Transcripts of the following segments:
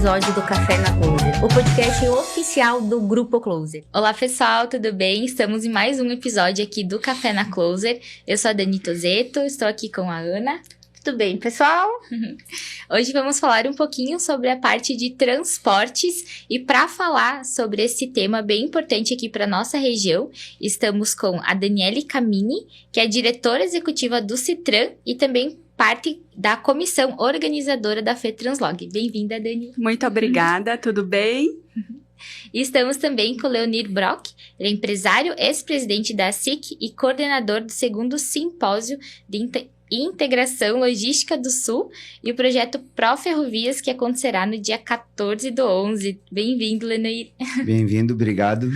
episódio do Café na Closer, o podcast oficial do Grupo Closer. Olá pessoal, tudo bem? Estamos em mais um episódio aqui do Café na Closer. Eu sou a Dani Tozeto, estou aqui com a Ana. Tudo bem, pessoal? Hoje vamos falar um pouquinho sobre a parte de transportes e para falar sobre esse tema bem importante aqui para nossa região, estamos com a Daniele Camini, que é diretora executiva do Citran e também parte da comissão organizadora da FETranslog. Bem-vinda, Dani. Muito obrigada, tudo bem? E estamos também com o Leonir Brock, ele é empresário, ex-presidente da SIC e coordenador do segundo simpósio de Integração Logística do Sul e o projeto Pró-Ferrovias, que acontecerá no dia 14/11. Bem-vindo, Leonir. Bem-vindo, obrigado.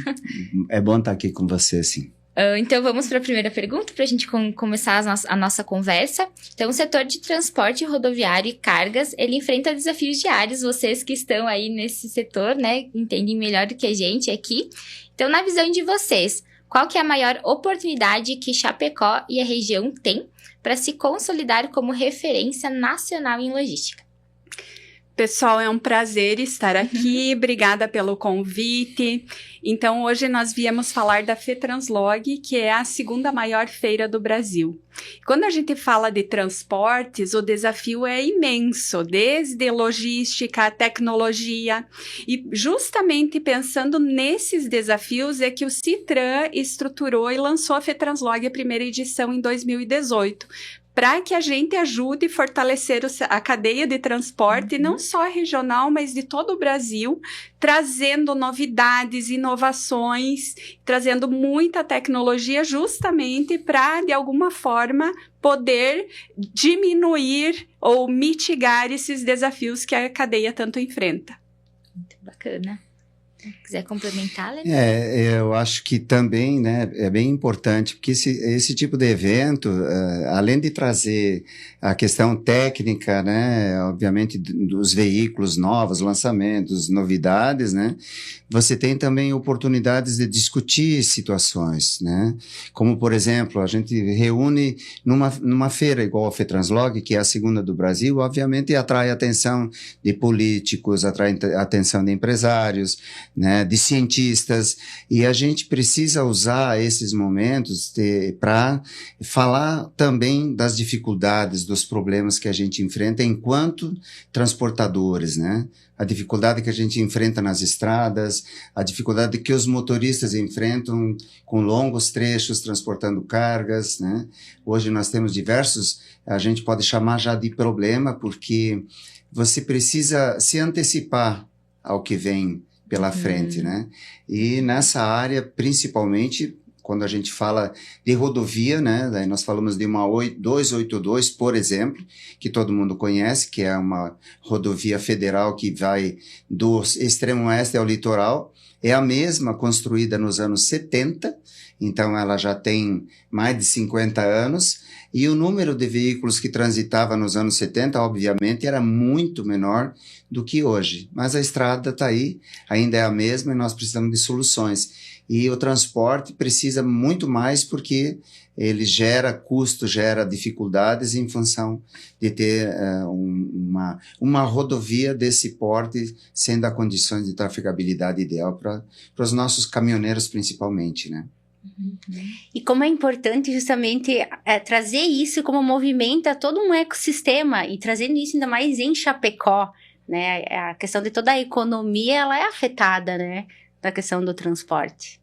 É bom estar aqui com você, sim. Então, vamos para a primeira pergunta, para a gente começar a nossa conversa. Então, o setor de transporte rodoviário e cargas, ele enfrenta desafios diários. Vocês que estão aí nesse setor, né, entendem melhor do que a gente aqui. Então, na visão de vocês, qual que é a maior oportunidade que Chapecó e a região têm para se consolidar como referência nacional em logística? Pessoal, é um prazer estar aqui, obrigada pelo convite. Então, hoje nós viemos falar da FETranslog, que é a segunda maior feira do Brasil. Quando a gente fala de transportes, o desafio é imenso, desde logística, tecnologia, e justamente pensando nesses desafios é que o Citran estruturou e lançou a FETranslog, a primeira edição, em 2018, para que a gente ajude a fortalecer a cadeia de transporte, não só regional, mas de todo o Brasil, trazendo novidades, inovações, trazendo muita tecnologia justamente para, de alguma forma, poder diminuir ou mitigar esses desafios que a cadeia tanto enfrenta. Muito bacana. Quiser complementar, Leandro? Eu acho que também, né, é bem importante, porque esse tipo de evento, além de trazer a questão técnica, né, obviamente dos veículos novos, lançamentos, novidades, né, você tem também oportunidades de discutir situações, né, como, por exemplo, a gente reúne numa feira igual a FETranslog, que é a segunda do Brasil, obviamente atrai a atenção de políticos, atrai a atenção de empresários, né, de cientistas, e a gente precisa usar esses momentos para falar também das dificuldades, dos problemas que a gente enfrenta enquanto transportadores, né? A dificuldade que a gente enfrenta nas estradas, a dificuldade que os motoristas enfrentam com longos trechos transportando cargas, né? Hoje nós temos diversos, a gente pode chamar já de problema, porque você precisa se antecipar ao que vem pela frente, né? E nessa área, principalmente, quando a gente fala de rodovia, né? Daí nós falamos de uma 282, por exemplo, que todo mundo conhece, que é uma rodovia federal que vai do extremo oeste ao litoral. É a mesma construída nos anos 70, então ela já tem mais de 50 anos, e o número de veículos que transitava nos anos 70, obviamente, era muito menor do que hoje. Mas a estrada está aí, ainda é a mesma, e nós precisamos de soluções. E o transporte precisa muito mais porque ele gera custo, gera dificuldades em função de ter uma rodovia desse porte, sendo a condições de trafegabilidade ideal para os nossos caminhoneiros principalmente, né? E como é importante justamente trazer isso como movimenta todo um ecossistema e trazendo isso ainda mais em Chapecó, né? A questão de toda a economia, ela é afetada, né? Da questão do transporte.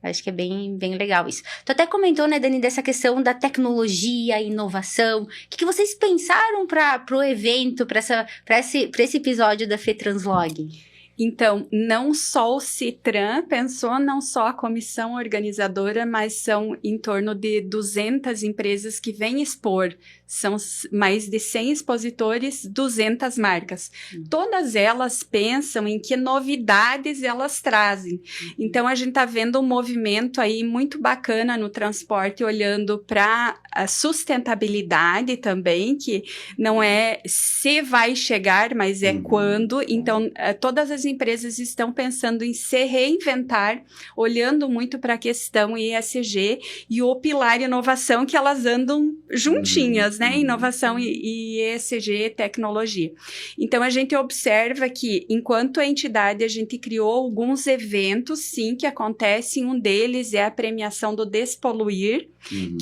Acho que é bem legal isso. Tu até comentou, né, Dani, dessa questão da tecnologia, inovação. O que vocês pensaram para o evento, para esse episódio da FETranslog? Então, não só o Citran pensou, não só a comissão organizadora, mas são em torno de 200 empresas que vêm expor. São mais de 100 expositores, 200 marcas. Todas elas pensam em que novidades elas trazem. Então, a gente está vendo um movimento aí muito bacana no transporte, olhando para a sustentabilidade também, que não é se vai chegar, mas é quando. Então, todas as empresas estão pensando em se reinventar, olhando muito para a questão ESG e o pilar inovação, que elas andam juntinhas, né? Inovação e ESG, tecnologia. Então, a gente observa que, enquanto entidade, a gente criou alguns eventos, sim, que acontecem. Um deles é a premiação do Despoluir,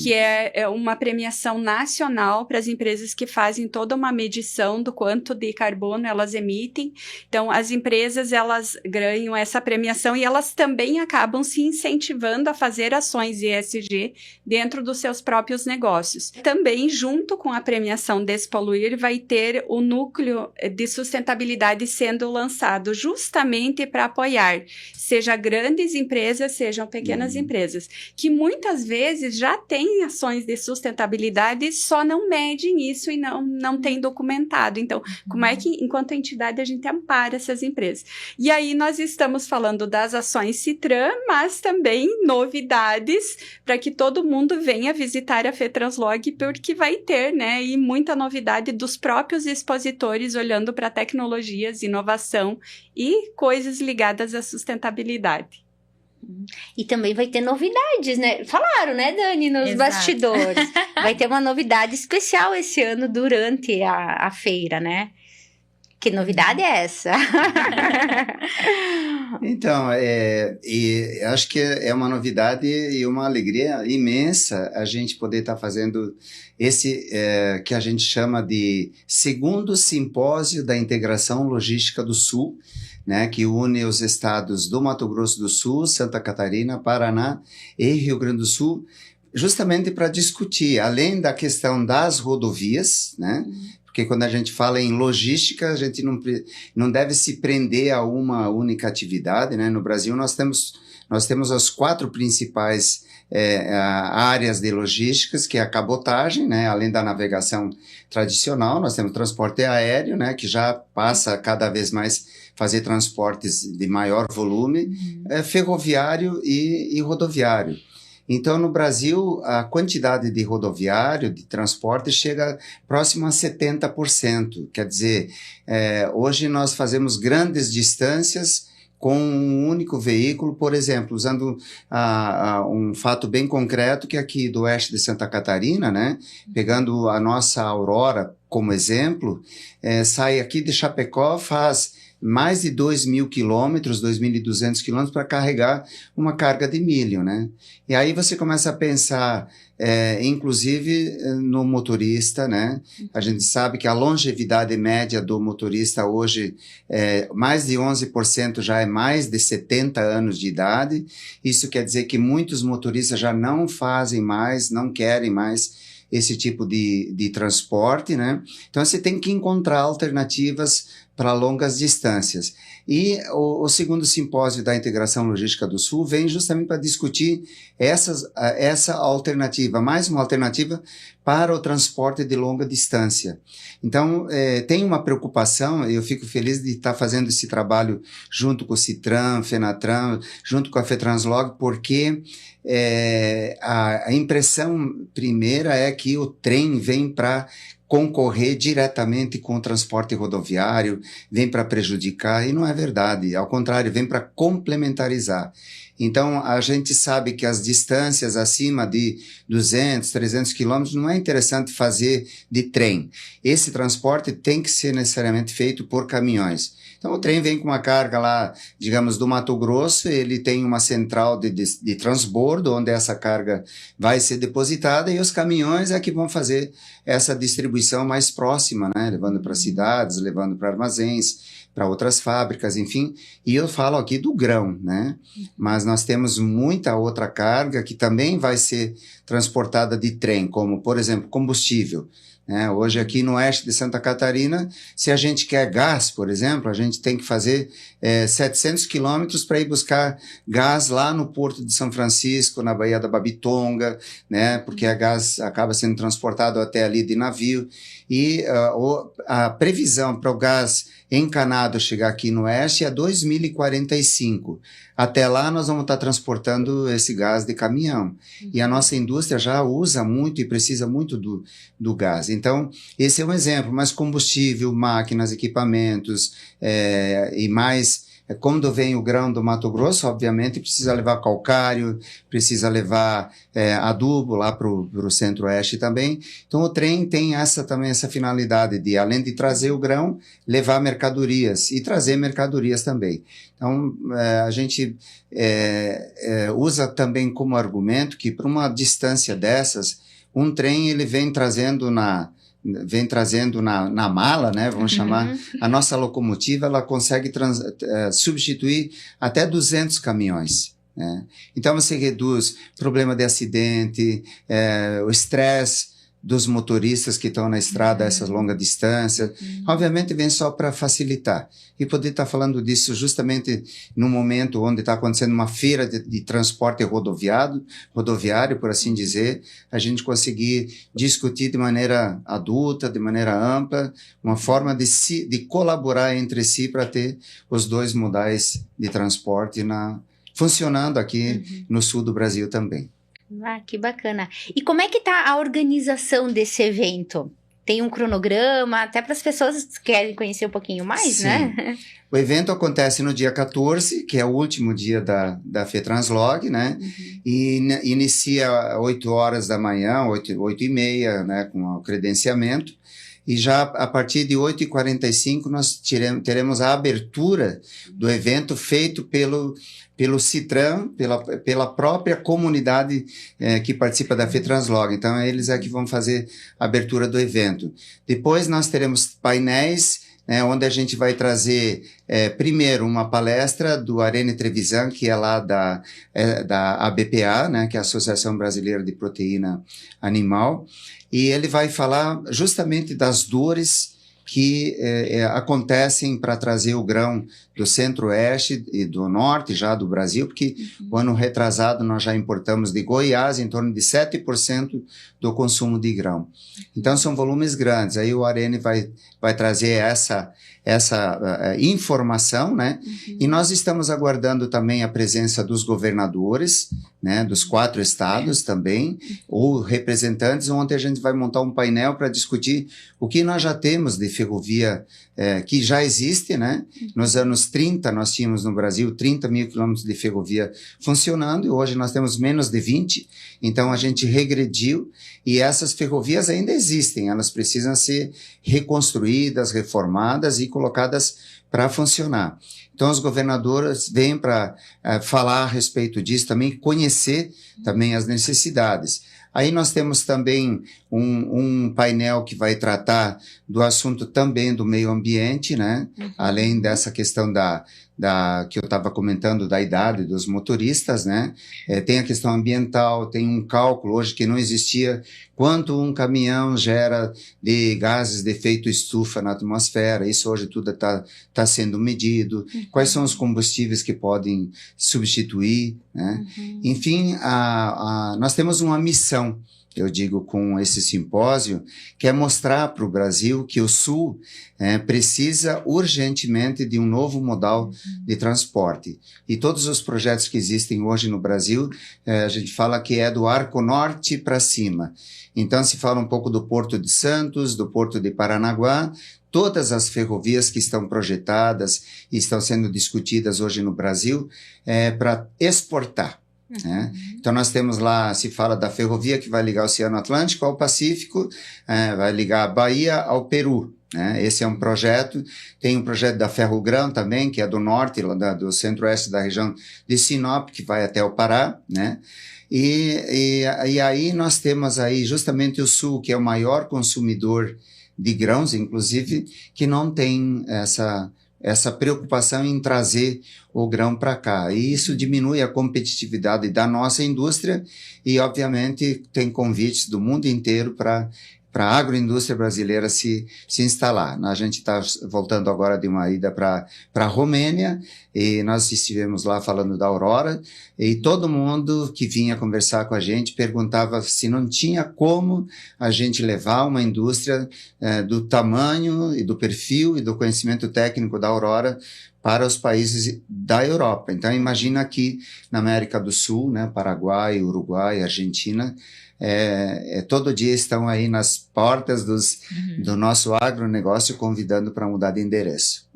que é uma premiação nacional para as empresas que fazem toda uma medição do quanto de carbono elas emitem. Então, as empresas, elas ganham essa premiação e elas também acabam se incentivando a fazer ações ESG dentro dos seus próprios negócios. Também, junto com a premiação Despoluir, vai ter o núcleo de sustentabilidade sendo lançado justamente para apoiar, seja grandes empresas, sejam pequenas empresas, que muitas vezes já têm ações de sustentabilidade, só não medem isso e não tem documentado. Então, como é que, enquanto entidade, a gente ampara essas empresas? E aí, nós estamos falando das ações Citran, mas também novidades para que todo mundo venha visitar a FETranslog, porque vai ter, né, e muita novidade dos próprios expositores olhando para tecnologias, inovação e coisas ligadas à sustentabilidade. E também vai ter novidades, né? Falaram, né, Dani, nos Exato. bastidores. Vai ter uma novidade especial esse ano durante a feira, né? Que novidade é essa? Então, e acho que é uma novidade e uma alegria imensa a gente poder estar fazendo esse que a gente chama de segundo simpósio da integração logística do Sul, né, que une os estados do Mato Grosso do Sul, Santa Catarina, Paraná e Rio Grande do Sul, justamente para discutir, além da questão das rodovias, né, porque quando a gente fala em logística, a gente não deve se prender a uma única atividade, né? No Brasil, nós temos as 4 principais áreas de logísticas, que é a cabotagem, né? Além da navegação tradicional, nós temos transporte aéreo, né? Que já passa cada vez mais fazer transportes de maior volume, ferroviário e rodoviário. Então, no Brasil, a quantidade de rodoviário, de transporte, chega próximo a 70%. Quer dizer, hoje nós fazemos grandes distâncias com um único veículo, por exemplo, usando um fato bem concreto, que é aqui do oeste de Santa Catarina, né? Pegando a nossa Aurora como exemplo, sai aqui de Chapecó, faz mais de 2.000 quilômetros, 2.200 quilômetros para carregar uma carga de milho, né? E aí você começa a pensar, inclusive no motorista, né? A gente sabe que a longevidade média do motorista hoje, mais de 11% já é mais de 70 anos de idade. Isso quer dizer que muitos motoristas já não fazem mais, não querem mais esse tipo de transporte, né? Então você tem que encontrar alternativas para longas distâncias. E o segundo simpósio da integração logística do Sul vem justamente para discutir essa alternativa, mais uma alternativa para o transporte de longa distância. Então, tem uma preocupação, eu fico feliz de estar fazendo esse trabalho junto com o Citran, Fenatran, junto com a FETranslog, porque a impressão primeira é que o trem vem para concorrer diretamente com o transporte rodoviário, vem para prejudicar, e não é verdade. Ao contrário, vem para complementarizar. Então, a gente sabe que as distâncias acima de 200, 300 quilômetros não é interessante fazer de trem. Esse transporte tem que ser necessariamente feito por caminhões. Então, o trem vem com uma carga lá, digamos, do Mato Grosso, ele tem uma central de transbordo, onde essa carga vai ser depositada, e os caminhões é que vão fazer essa distribuição mais próxima, né? Levando para cidades, levando para armazéns, para outras fábricas, enfim. E eu falo aqui do grão, né? Mas nós temos muita outra carga que também vai ser transportada de trem, como, por exemplo, combustível. Hoje aqui no oeste de Santa Catarina, se a gente quer gás, por exemplo, a gente tem que fazer 700 quilômetros para ir buscar gás lá no Porto de São Francisco, na Baía da Babitonga, né? Porque a gás acaba sendo transportado até ali de navio. E a previsão para o gás encanado chegar aqui no oeste é 2045. Até lá nós vamos estar transportando esse gás de caminhão. E a nossa indústria já usa muito e precisa muito do gás. Então, esse é um exemplo, mas combustível, máquinas, equipamentos e mais Quando vem o grão do Mato Grosso, obviamente precisa levar calcário, precisa levar adubo lá para o centro-oeste também. Então o trem tem também essa finalidade de, além de trazer o grão, levar mercadorias e trazer mercadorias também. Então a gente usa também como argumento que para uma distância dessas, um trem ele vem trazendo na mala, né, vamos chamar, a nossa locomotiva, ela consegue substituir até 200 caminhões. Né? Então você reduz problema de acidente, o estresse dos motoristas que estão na estrada a essas longas distâncias. Obviamente vem só para facilitar. E poder estar falando disso justamente no momento onde está acontecendo uma feira de transporte rodoviário, por assim dizer, a gente conseguir discutir de maneira adulta, de maneira ampla, uma forma de colaborar entre si para ter os dois modais de transporte funcionando aqui no sul do Brasil também. Ah, que bacana. E como é que tá a organização desse evento? Tem um cronograma, até para as pessoas que querem conhecer um pouquinho mais, Sim. né? O evento acontece no dia 14, que é o último dia da FETranslog, né? E inicia às 8 horas da manhã, 8h30, né? Com o credenciamento. E já a partir de 8h45 nós teremos a abertura do evento feito pelo Citran, pela própria comunidade que participa da FETranslog. Então, eles é que vão fazer a abertura do evento. Depois, nós teremos painéis, onde a gente vai trazer, primeiro, uma palestra do Arene Trevisan, que é lá da ABPA, né, que é a Associação Brasileira de Proteína Animal, e ele vai falar justamente das dores que acontecem para trazer o grão do centro-oeste e do norte já do Brasil, porque o ano retrasado nós já importamos de Goiás em torno de 7% do consumo de grão. Então são volumes grandes. Aí o Arene vai trazer essa informação, né? E nós estamos aguardando também a presença dos governadores, né? Dos 4 estados também, ou representantes, onde a gente vai montar um painel para discutir o que nós já temos de ferrovia que já existe, né? Nos anos 30, nós tínhamos no Brasil 30 mil quilômetros de ferrovia funcionando, e hoje nós temos menos de 20, então a gente regrediu, e essas ferrovias ainda existem, elas precisam ser reconstruídas, reformadas e colocadas para funcionar. Então, os governadores vêm para falar a respeito disso, também conhecer também as necessidades. Aí nós temos também um painel que vai tratar do assunto também do meio ambiente, né? Além dessa questão que eu estava comentando da idade dos motoristas, né? Tem a questão ambiental, tem um cálculo hoje que não existia, quanto um caminhão gera de gases de efeito estufa na atmosfera. Isso hoje tudo está sendo medido. Quais são os combustíveis que podem substituir, né? Enfim, nós temos uma missão, eu digo, com esse simpósio, que é mostrar para o Brasil que o Sul precisa urgentemente de um novo modal de transporte. E todos os projetos que existem hoje no Brasil, a gente fala que é do Arco Norte para cima. Então, se fala um pouco do Porto de Santos, do Porto de Paranaguá, todas as ferrovias que estão projetadas e estão sendo discutidas hoje no Brasil para exportar. Né? Então nós temos lá, se fala da ferrovia que vai ligar o Oceano Atlântico ao Pacífico, vai ligar a Bahia ao Peru, né? Esse é um projeto. Tem um projeto da Ferrogrão também, que é do norte, do centro-oeste da região de Sinop, que vai até o Pará, né? E aí nós temos aí justamente o Sul, que é o maior consumidor de grãos, inclusive, que não tem essa preocupação em trazer o grão para cá. E isso diminui a competitividade da nossa indústria e, obviamente, tem convites do mundo inteiro para a agroindústria brasileira se instalar. A gente está voltando agora de uma ida para a Romênia, e nós estivemos lá falando da Aurora, e todo mundo que vinha conversar com a gente perguntava se não tinha como a gente levar uma indústria do tamanho e do perfil e do conhecimento técnico da Aurora para os países da Europa. Então, imagina aqui na América do Sul, né, Paraguai, Uruguai, Argentina, todo dia estão aí nas portas do nosso agronegócio convidando para mudar de endereço.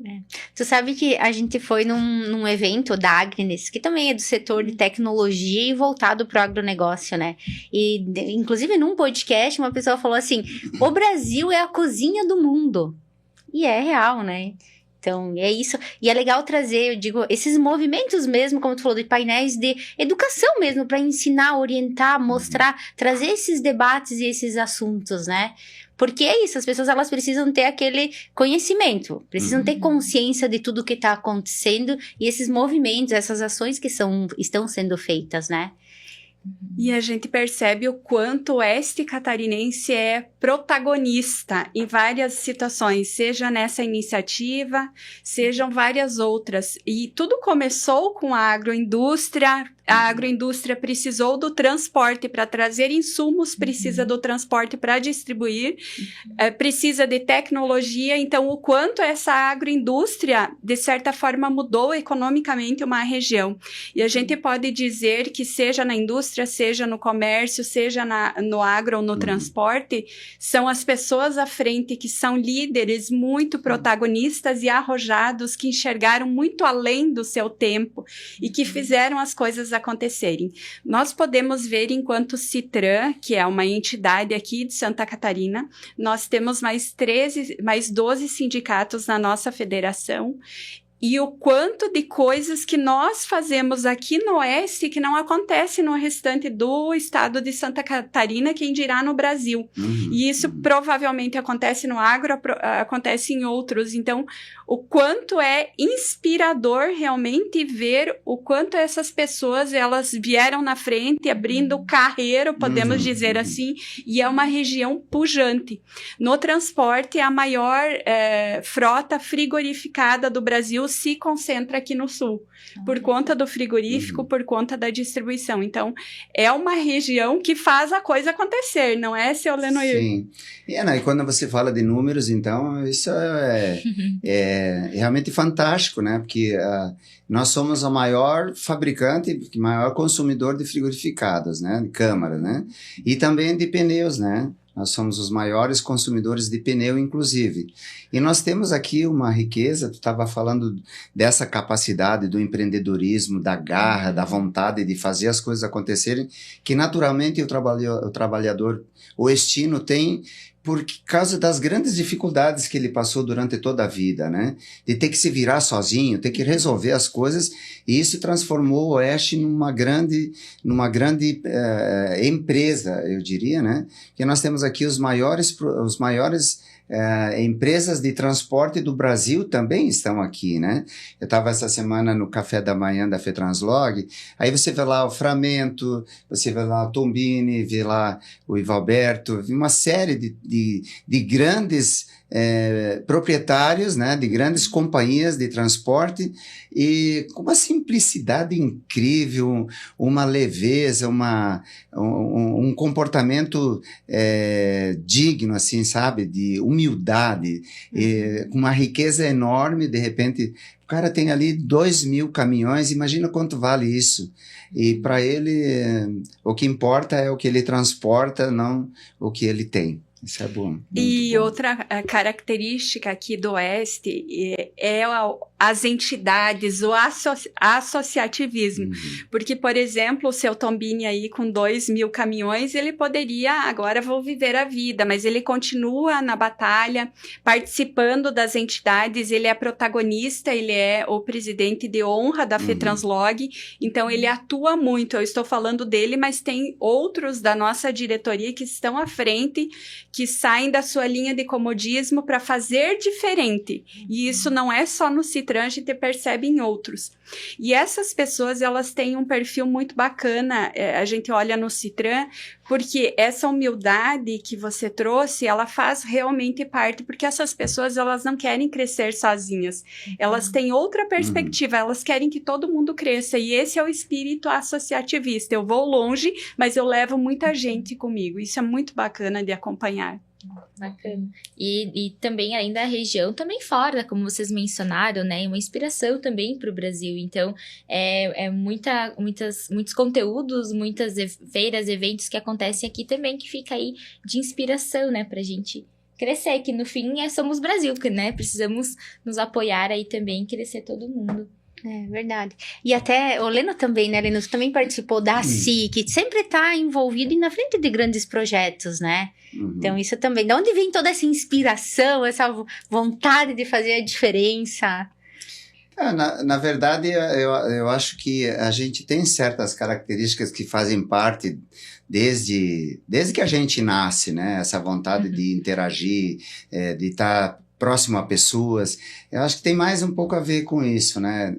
Tu sabe que a gente foi num evento da Agnes, que também é do setor de tecnologia e voltado para o agronegócio, né? E, inclusive, num podcast, uma pessoa falou assim, o Brasil é a cozinha do mundo. E é real, né? Então, é isso. E é legal trazer, eu digo, esses movimentos mesmo, como tu falou, de painéis de educação mesmo, para ensinar, orientar, mostrar, trazer esses debates e esses assuntos, né? Porque é isso, as pessoas elas precisam ter aquele conhecimento, precisam ter consciência de tudo que está acontecendo e esses movimentos, essas ações que estão sendo feitas, né? E a gente percebe o quanto o oeste catarinense é protagonista em várias situações, seja nessa iniciativa, sejam várias outras. E tudo começou com a agroindústria. A agroindústria precisou do transporte para trazer insumos, precisa do transporte para distribuir, precisa de tecnologia. Então, o quanto essa agroindústria, de certa forma, mudou economicamente uma região. E a gente pode dizer que seja na indústria, seja no comércio, seja no agro ou no transporte, são as pessoas à frente que são líderes muito protagonistas e arrojados, que enxergaram muito além do seu tempo e que fizeram as coisas acontecerem. Nós podemos ver enquanto Citran, que é uma entidade aqui de Santa Catarina, nós temos mais 12 sindicatos na nossa federação, e o quanto de coisas que nós fazemos aqui no Oeste que não acontece no restante do estado de Santa Catarina, quem dirá no Brasil. E isso provavelmente acontece no agro, acontece em outros. Então, o quanto é inspirador realmente ver o quanto essas pessoas, elas vieram na frente, abrindo carreira, podemos dizer assim, e é uma região pujante. No transporte, a maior frota frigorificada do Brasil se concentra aqui no sul, por conta do frigorífico, por conta da distribuição. Então, é uma região que faz a coisa acontecer, não é, seu Lenoir? Sim. E quando você fala de números, então, isso é realmente fantástico, né? Porque nós somos o maior fabricante, maior consumidor de frigorificados, né? De câmara, né? E também de pneus, né? Nós somos os maiores consumidores de pneu, inclusive. E nós temos aqui uma riqueza, tu estava falando dessa capacidade do empreendedorismo, da garra, da vontade de fazer as coisas acontecerem, que naturalmente o trabalhador oestino tem por causa das grandes dificuldades que ele passou durante toda a vida, né? De ter que se virar sozinho, ter que resolver as coisas, e isso transformou o Oeste numa grande empresa, eu diria, né? Que nós temos aqui os maiores empresas de transporte do Brasil também estão aqui, né? Eu estava essa semana no café da manhã da FETranslog, aí você vê lá o Framento, você vê lá o Tombini, vê lá o Ivalberto, uma série de grandes proprietários, né, de grandes companhias de transporte, e com uma simplicidade incrível, uma leveza, um comportamento digno, assim, sabe, de humildade, com uma riqueza enorme. De repente, o cara tem ali 2.000 caminhões, imagina quanto vale isso. E para ele, o que importa é o que ele transporta, não o que ele tem. Isso é bom. E bom. Outra característica aqui do Oeste é as entidades, o associativismo. Porque, por exemplo, o seu Tombini aí com 2.000 caminhões, ele poderia, agora vou viver a vida, mas ele continua na batalha, participando das entidades, ele é protagonista, ele é o presidente de honra da FETranslog, então ele atua muito. Eu estou falando dele, mas tem outros da nossa diretoria que estão à frente, que saem da sua linha de comodismo para fazer diferente. E isso não é só no Citran, a gente percebe em outros. E essas pessoas, elas têm um perfil muito bacana, a gente olha no Citran, porque essa humildade que você trouxe, ela faz realmente parte, porque essas pessoas, elas não querem crescer sozinhas, elas têm outra perspectiva, elas querem que todo mundo cresça, e esse é o espírito associativista. Eu vou longe, mas eu levo muita gente comigo, isso é muito bacana de acompanhar. Bacana. E também ainda a região, também fora, como vocês mencionaram, né? Uma inspiração também para o Brasil. Então, muitos conteúdos, muitas feiras, eventos que acontecem aqui também, que fica aí de inspiração, né? Pra gente crescer, que no fim somos Brasil, né? Precisamos nos apoiar aí também, crescer todo mundo. É verdade. E até o Leno também, né, Leno? Você também participou da SIC, sempre está envolvido e na frente de grandes projetos, né? Então, isso também. De onde vem toda essa inspiração, essa vontade de fazer a diferença? Na verdade, eu acho que a gente tem certas características que fazem parte desde que a gente nasce, né? Essa vontade de interagir, de estar próximo a pessoas. Eu acho que tem mais um pouco a ver com isso, né?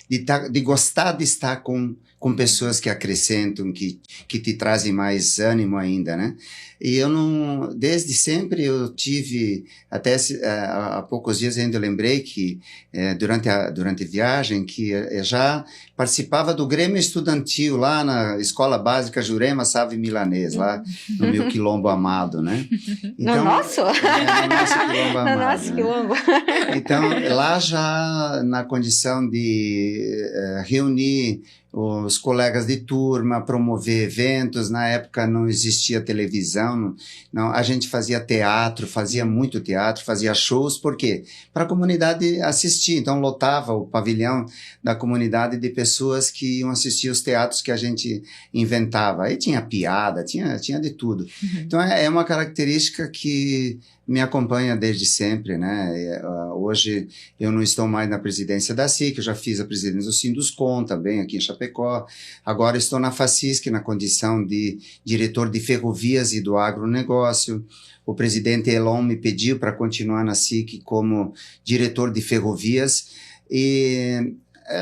De gostar de estar com pessoas que acrescentam, que te trazem mais ânimo ainda, né? E desde sempre eu tive, até há poucos dias ainda eu lembrei que durante a viagem, que eu já participava do Grêmio Estudantil lá na Escola Básica Jurema Sávio Milanês, lá no meu quilombo amado, né? Então, no nosso? No nosso quilombo amado. No nosso quilombo. Então, lá já na condição de reunir os colegas de turma, promover eventos. Na época não existia televisão, não, a gente fazia teatro, fazia muito teatro, fazia shows, por quê? Para a comunidade assistir, então lotava o pavilhão da comunidade de pessoas que iam assistir os teatros que a gente inventava. Aí tinha piada, tinha de tudo. Então é uma característica que me acompanha desde sempre, né? Hoje eu não estou mais na presidência da SIC, eu já fiz a presidência do Sinduscon também aqui em Chapecó. Agora estou na FACISC na condição de diretor de ferrovias e do agronegócio. O presidente Elon me pediu para continuar na SIC como diretor de ferrovias e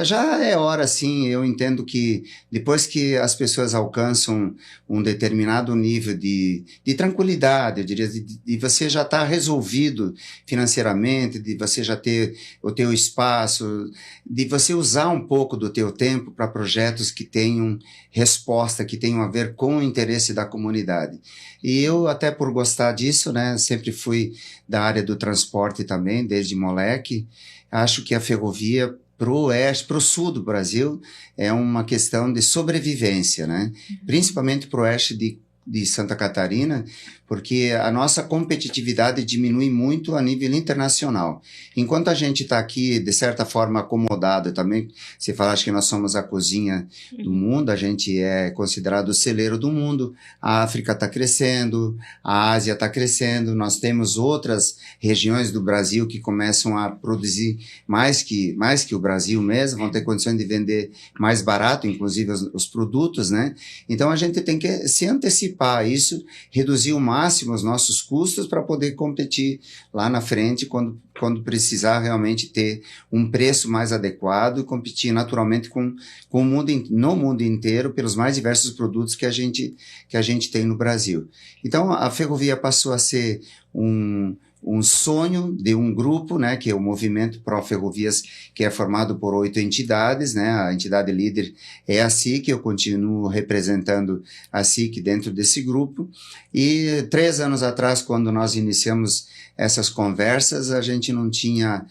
já é hora, sim. Eu entendo que depois que as pessoas alcançam um determinado nível de tranquilidade, eu diria, de você já estar resolvido financeiramente, de você já ter o teu espaço, de você usar um pouco do teu tempo para projetos que tenham resposta, que tenham a ver com o interesse da comunidade. E eu, até por gostar disso, né, sempre fui da área do transporte também, desde moleque. Acho que a ferrovia para o oeste, para o sul do Brasil, é uma questão de sobrevivência, né? Principalmente para o oeste de Santa Catarina, porque a nossa competitividade diminui muito a nível internacional. Enquanto a gente está aqui, de certa forma, acomodado também, você fala, acho que nós somos a cozinha do mundo, a gente é considerado o celeiro do mundo, a África está crescendo, a Ásia está crescendo, nós temos outras regiões do Brasil que começam a produzir mais que o Brasil mesmo, vão ter condições de vender mais barato, inclusive os produtos, né? Então a gente tem que se antecipar a isso, reduzir o máximo os nossos custos para poder competir lá na frente quando precisar realmente ter um preço mais adequado e competir naturalmente com o mundo, no mundo inteiro pelos mais diversos produtos que a gente tem no Brasil. Então a ferrovia passou a ser um sonho de um grupo, né, que é o Movimento Pró Ferrovias, que é formado por 8 entidades, né, a entidade líder é a SIC, eu continuo representando a SIC dentro desse grupo, e 3 anos atrás, quando nós iniciamos essas conversas, a gente não tinha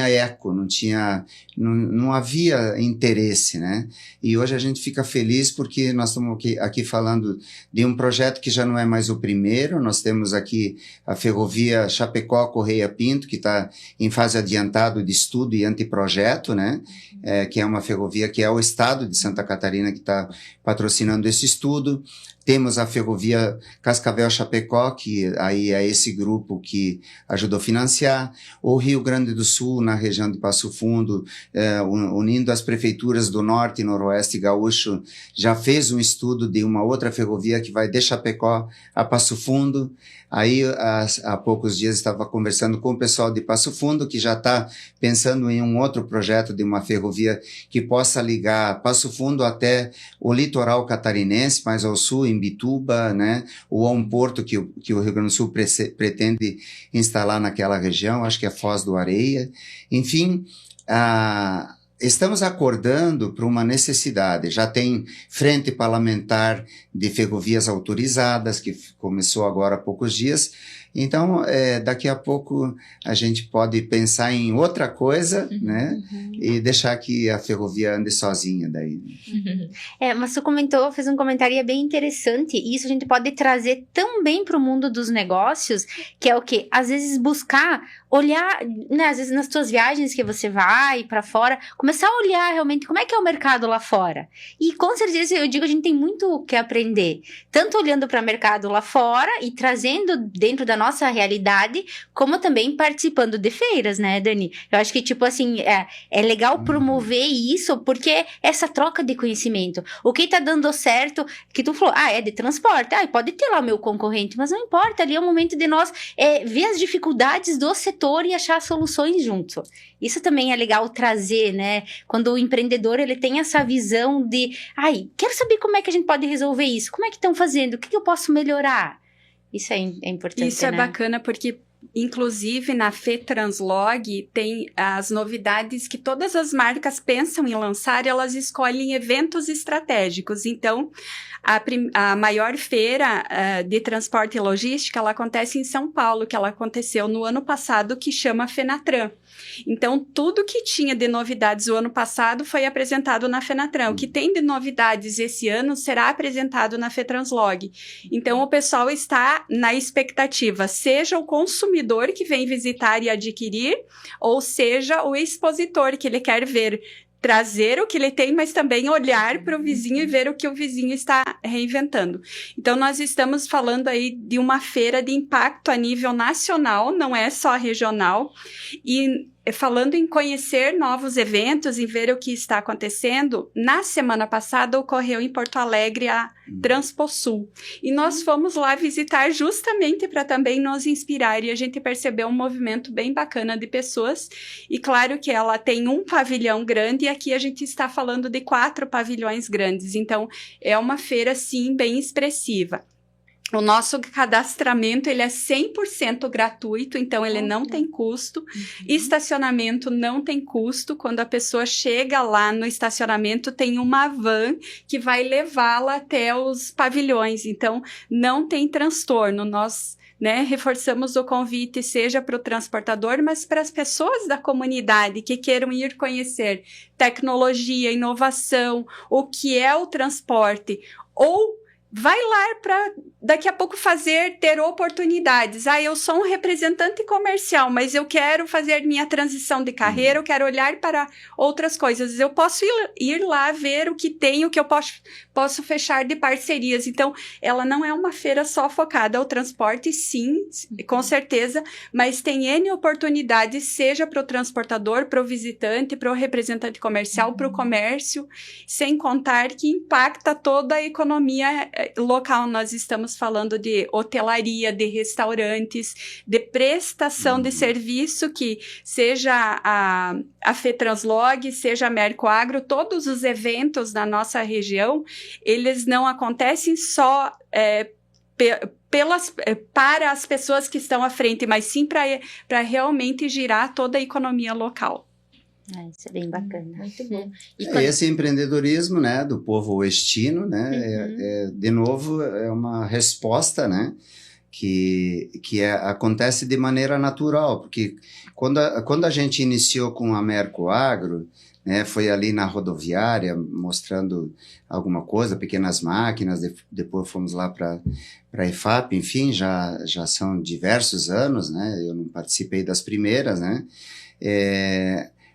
eco, não havia interesse, né, e hoje a gente fica feliz porque nós estamos aqui falando de um projeto que já não é mais o primeiro, nós temos aqui a ferrovia Chapecó Correia Pinto, que está em fase adiantada de estudo e anteprojeto, né? Que é uma ferrovia que é o estado de Santa Catarina que está patrocinando esse estudo. Temos a ferrovia Cascavel-Chapecó, que aí é esse grupo que ajudou a financiar. O Rio Grande do Sul, na região de Passo Fundo, unindo as prefeituras do Norte e Noroeste Gaúcho, já fez um estudo de uma outra ferrovia que vai de Chapecó a Passo Fundo. Aí, há poucos dias, estava conversando com o pessoal de Passo Fundo, que já está pensando em um outro projeto de uma ferrovia que possa ligar Passo Fundo até o litoral catarinense, mais ao sul, em Bituba, né? Ou a um porto que o Rio Grande do Sul pretende instalar naquela região, acho que é Foz do Areia. Enfim, estamos acordando para uma necessidade. Já tem frente parlamentar de ferrovias autorizadas, que começou agora há poucos dias. Então, daqui a pouco a gente pode pensar em outra coisa, né? E deixar que a ferrovia ande sozinha daí. Mas tu fez um comentário bem interessante, e isso a gente pode trazer também para o mundo dos negócios, que é o quê? Às vezes buscar, olhar, né? Às vezes nas tuas viagens que você vai para fora, começar a olhar realmente como é que é o mercado lá fora. E com certeza, eu digo, a gente tem muito o que aprender, tanto olhando para o mercado lá fora e trazendo dentro da nossa realidade, como também participando de feiras, né, Dani? Eu acho que, tipo assim, é legal promover isso, porque essa troca de conhecimento. O que tá dando certo, que tu falou, é de transporte, pode ter lá o meu concorrente, mas não importa, ali é o momento de nós ver as dificuldades do setor e achar soluções junto. Isso também é legal trazer, né? Quando o empreendedor, ele tem essa visão de, quero saber como é que a gente pode resolver isso, como é que estão fazendo, o que eu posso melhorar? Isso é importante, Isso é né? bacana porque, inclusive, na FETranslog tem as novidades que todas as pensam em lançar, elas escolhem eventos estratégicos. Então, a maior feira de transporte e logística, ela acontece em São Paulo, que ela aconteceu no ano passado, que chama FENATRAN. Então, tudo que tinha de novidades o ano passado foi apresentado na FENATRAN. O que tem de novidades esse ano será apresentado na FETranslog. Então, o pessoal está na expectativa, seja o consumidor que vem visitar e adquirir, ou seja o expositor que ele quer ver, trazer o que ele tem, mas também olhar para o vizinho e ver o que o vizinho está reinventando. Então, nós estamos falando aí de uma feira de impacto a nível nacional, não é só regional, e falando em conhecer novos eventos e ver o que está acontecendo, na semana passada ocorreu em Porto Alegre a Transposul. E nós fomos lá visitar justamente para também nos inspirar, e a gente percebeu um movimento bem bacana de pessoas. E claro que ela tem um pavilhão grande, e aqui a gente está falando de 4 pavilhões grandes. Então, é uma feira, sim, bem expressiva. O nosso cadastramento, ele é 100% gratuito, então ele não tem custo. Estacionamento não tem custo. Quando a pessoa chega lá no estacionamento, tem uma van que vai levá-la até os pavilhões. Então, não tem transtorno. Nós, reforçamos o convite, seja para o transportador, mas para as pessoas da comunidade que queiram ir conhecer tecnologia, inovação, o que é o transporte, ou vai lá para daqui a pouco ter oportunidades. Eu sou um representante comercial, mas eu quero fazer minha transição de carreira, eu quero olhar para outras coisas. Eu posso ir lá ver o que tem, o que eu posso fechar de parcerias. Então, ela não é uma feira só focada ao transporte, sim, com certeza, mas tem N oportunidades, seja para o transportador, para o visitante, para o representante comercial, para o comércio, sem contar que impacta toda a economia local. Nós estamos falando de hotelaria, de restaurantes, de prestação de serviço, que seja a FETranslog, seja a Mercoagro, todos os eventos na nossa região, eles não acontecem só para as pessoas que estão à frente, mas sim para realmente girar toda a economia local. Isso é bem bacana. Muito bom. Esse empreendedorismo, do povo oestino, de novo, é uma resposta, que acontece de maneira natural, porque quando a gente iniciou com a Mercoagro, foi ali na rodoviária, mostrando alguma coisa, pequenas máquinas, depois fomos lá para a EFAP, enfim, já são diversos anos, eu não participei das primeiras,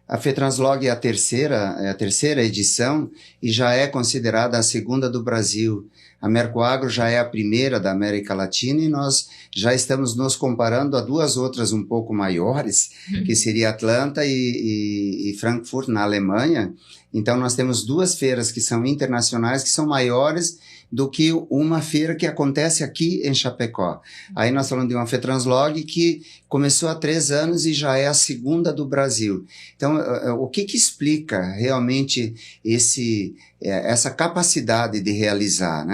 A FETranslog é a terceira edição e já é considerada a segunda do Brasil. A Mercoagro já é a primeira da América Latina e nós já estamos nos comparando a 2 outras um pouco maiores, que seria Atlanta e Frankfurt, na Alemanha. Então, nós temos 2 feiras que são internacionais, que são maiores do que uma feira que acontece aqui em Chapecó. Aí nós falamos de uma FETranslog que começou há 3 anos e já é a segunda do Brasil. Então, o que explica realmente essa capacidade de realizar,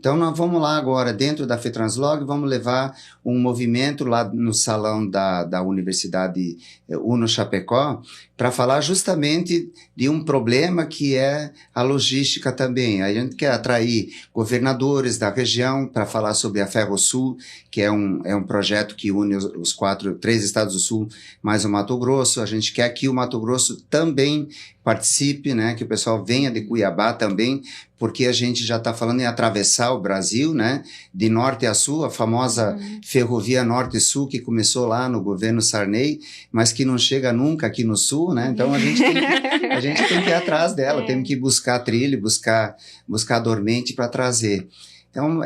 Então, nós vamos lá agora, dentro da FETranslog, vamos levar um movimento lá no salão da Universidade Uno Chapecó, para falar justamente de um problema que é a logística também. A gente quer atrair governadores da região para falar sobre a FerroSul, que é um projeto que une os 3 estados do Sul, mais o Mato Grosso. A gente quer que o Mato Grosso também participe, né, que o pessoal venha de Cuiabá também, porque a gente já está falando em atravessar o Brasil, né, de norte a sul, a famosa ferrovia norte-sul que começou lá no governo Sarney, mas que não chega nunca aqui no sul, né, então a gente tem que ir atrás dela, temos que buscar trilho, buscar dormente para trazer. Então,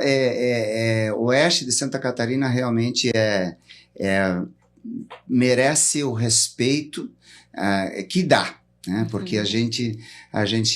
o oeste de Santa Catarina realmente merece o respeito que dá, né? Porque a gente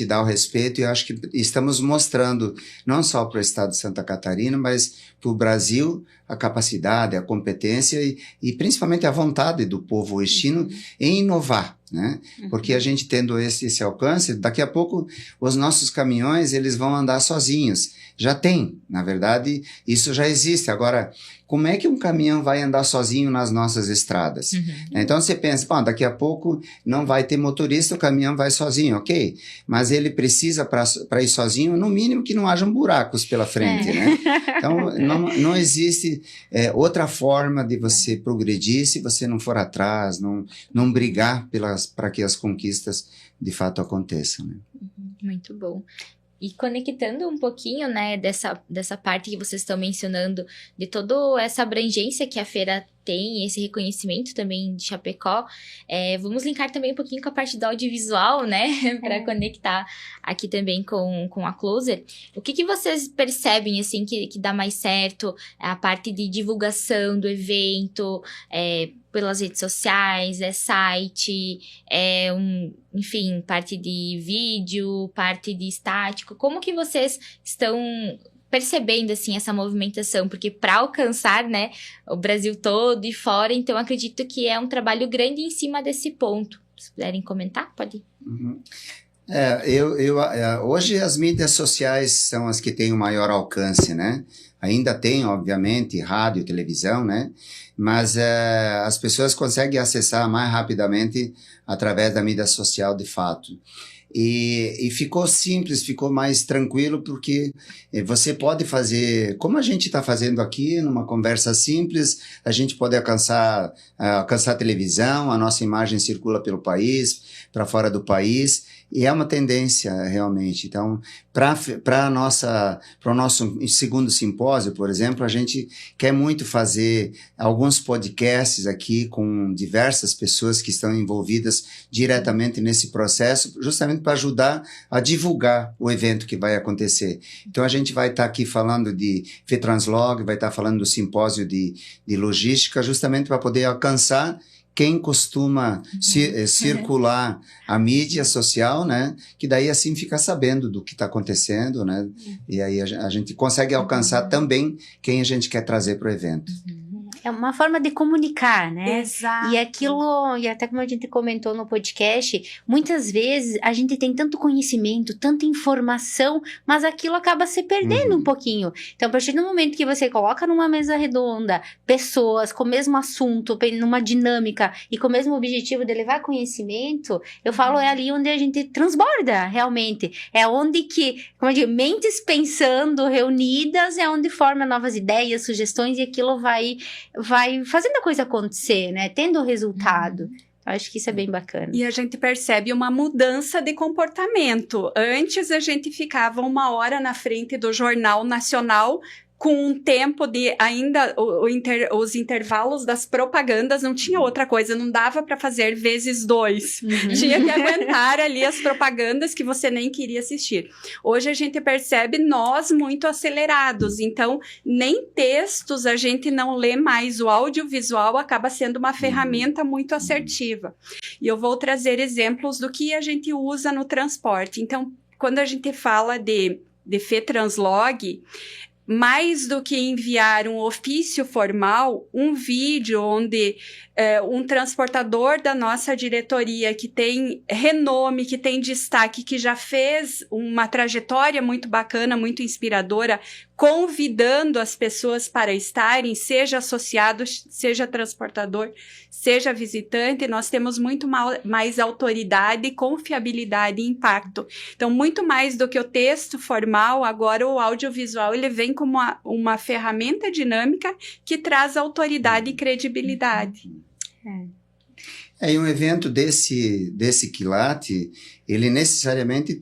dá o respeito, e eu acho que estamos mostrando, não só para o estado de Santa Catarina, mas para o Brasil, a capacidade, a competência e principalmente a vontade do povo oestino em inovar, né? Porque a gente tendo esse alcance, daqui a pouco os nossos caminhões eles vão andar sozinhos. Já tem, na verdade, isso já existe. Agora, como é que um caminhão vai andar sozinho nas nossas estradas? Então você pensa, daqui a pouco não vai ter motorista, o caminhão vai sozinho, ok? Mas ele precisa, para ir sozinho, no mínimo que não hajam buracos pela frente, né? Então, não existe outra forma de você progredir se você não for atrás, não brigar para que as conquistas de fato aconteçam, né? Muito bom. E conectando um pouquinho, né, dessa parte que vocês estão mencionando, de toda essa abrangência que a feira tem, esse reconhecimento também de Chapecó, vamos linkar também um pouquinho com a parte do audiovisual, né, para conectar aqui também com a Closer. O que vocês percebem, assim, que dá mais certo? A parte de divulgação do evento, pelas redes sociais, site, enfim, parte de vídeo, parte de estático. Como que vocês estão percebendo, assim, essa movimentação? Porque para alcançar, né, o Brasil todo e fora, então acredito que é um trabalho grande em cima desse ponto. Se puderem comentar, pode ir. Hoje as mídias sociais são as que têm o maior alcance, né? Ainda tem, obviamente, rádio, televisão, né? Mas as pessoas conseguem acessar mais rapidamente através da mídia social, de fato. E ficou simples, ficou mais tranquilo, porque você pode fazer, como a gente está fazendo aqui, numa conversa simples, a gente pode alcançar a televisão, a nossa imagem circula pelo país, para fora do país, e é uma tendência, realmente. Então, para o nosso segundo simpósio, por exemplo, a gente quer muito fazer alguns podcasts aqui com diversas pessoas que estão envolvidas diretamente nesse processo, justamente para ajudar a divulgar o evento que vai acontecer. Então, a gente vai estar aqui falando de FETranslog, vai estar falando do simpósio de logística, justamente para poder alcançar quem costuma circular a mídia social, né? Que daí assim fica sabendo do que está acontecendo, né? E aí a gente consegue alcançar também quem a gente quer trazer para o evento. É uma forma de comunicar, né? Exato. E aquilo, e até como a gente comentou no podcast, muitas vezes a gente tem tanto conhecimento, tanta informação, mas aquilo acaba se perdendo um pouquinho. Então, a partir do momento que você coloca numa mesa redonda pessoas com o mesmo assunto, numa dinâmica e com o mesmo objetivo de levar conhecimento, eu falo, é ali onde a gente transborda, realmente. É onde que, como eu digo, mentes pensando, reunidas, é onde forma novas ideias, sugestões, e aquilo vai fazendo a coisa acontecer, né? Tendo o resultado. Acho que isso é bem bacana. E a gente percebe uma mudança de comportamento. Antes a gente ficava 1 hora na frente do Jornal Nacional, com um tempo de ainda os intervalos das propagandas, não tinha outra coisa, não dava para fazer vezes 2. Tinha que aguentar ali as propagandas que você nem queria assistir. Hoje a gente percebe nós muito acelerados, então nem textos a gente não lê mais, o audiovisual acaba sendo uma ferramenta muito assertiva. E eu vou trazer exemplos do que a gente usa no transporte. Então, quando a gente fala de FETranslog, mais do que enviar um ofício formal, um vídeo onde um transportador da nossa diretoria que tem renome, que tem destaque, que já fez uma trajetória muito bacana, muito inspiradora, convidando as pessoas para estarem, seja associado, seja transportador, seja visitante, nós temos muito mais autoridade, confiabilidade e impacto. Então, muito mais do que o texto formal, agora o audiovisual ele vem como uma ferramenta dinâmica que traz autoridade e credibilidade. E um evento desse quilate, ele necessariamente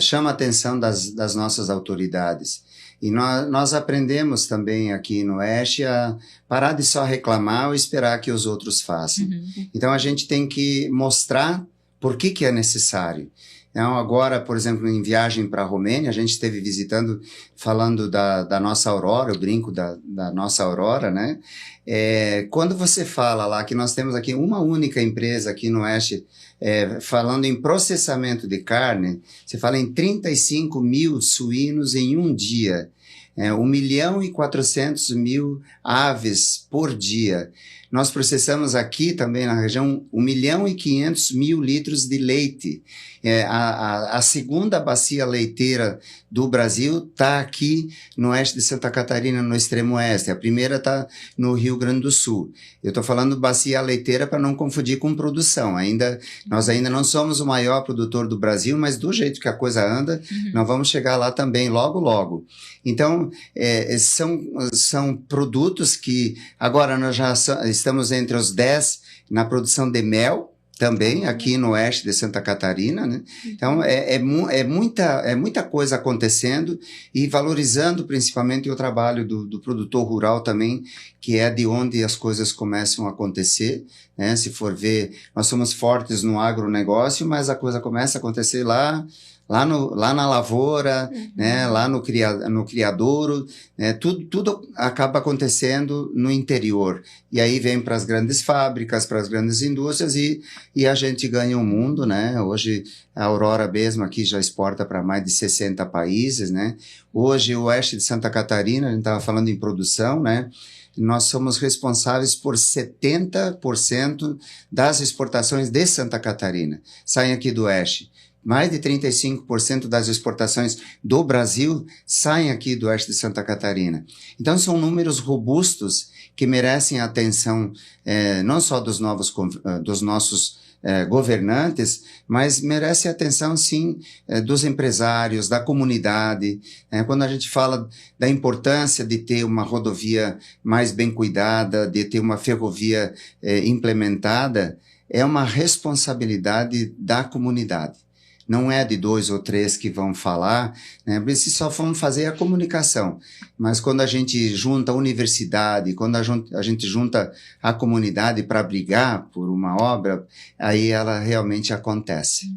chama a atenção das nossas autoridades. E nós aprendemos também aqui no Oeste a parar de só reclamar ou esperar que os outros façam. Então, a gente tem que mostrar por que é necessário. Então, agora, por exemplo, em viagem para a Romênia, a gente esteve visitando, falando da nossa aurora, eu brinco da nossa aurora, né? Quando você fala lá que nós temos aqui uma única empresa aqui no Oeste, falando em processamento de carne, você fala em 35 mil suínos em um dia, 1.400.000 aves por dia. Nós processamos aqui também na região 1.500.000 litros de leite. A segunda bacia leiteira do Brasil está aqui no oeste de Santa Catarina, no extremo oeste. A primeira está no Rio Grande do Sul. Eu estou falando bacia leiteira para não confundir com produção. Nós ainda não somos o maior produtor do Brasil, mas do jeito que a coisa anda, nós vamos chegar lá também logo, logo. Então, são produtos que agora nós já estamos entre os 10 na produção de mel, também aqui no oeste de Santa Catarina, né? Então, muita coisa acontecendo e valorizando principalmente o trabalho do produtor rural também, que é de onde as coisas começam a acontecer, né? Se for ver, nós somos fortes no agronegócio, mas a coisa começa a acontecer lá na lavoura, né, lá no criadouro, né, tudo acaba acontecendo no interior. E aí vem para as grandes fábricas, para as grandes indústrias e a gente ganha o mundo, né? Hoje a Aurora mesmo aqui já exporta para mais de 60 países, né? Hoje o oeste de Santa Catarina, a gente estava falando em produção, né? Nós somos responsáveis por 70% das exportações de Santa Catarina. Saem aqui do oeste. Mais de 35% das exportações do Brasil saem aqui do oeste de Santa Catarina. Então, são números robustos que merecem a atenção não só dos nossos governantes, mas merece a atenção, sim, dos empresários, da comunidade. Quando a gente fala da importância de ter uma rodovia mais bem cuidada, de ter uma ferrovia implementada, é uma responsabilidade da comunidade. Não é de 2 ou 3 que vão falar, né? Se só vão fazer a comunicação. Mas quando a gente junta a universidade, quando a gente junta a comunidade para brigar por uma obra, aí ela realmente acontece.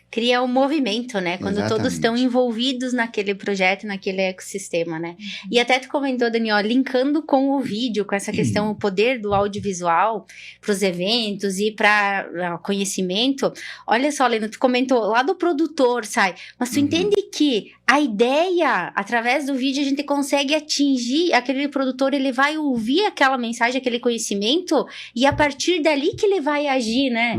Cria um movimento, né? Quando Exatamente. Todos estão envolvidos naquele projeto, naquele ecossistema, né? E até tu comentou, Daniel, linkando com o vídeo, com essa questão, o poder do audiovisual para os eventos e para conhecimento. Olha só, Lena, tu comentou lá do produtor, mas tu entende que a ideia, através do vídeo, a gente consegue atingir aquele produtor, ele vai ouvir aquela mensagem, aquele conhecimento, e a partir dali que ele vai agir, né?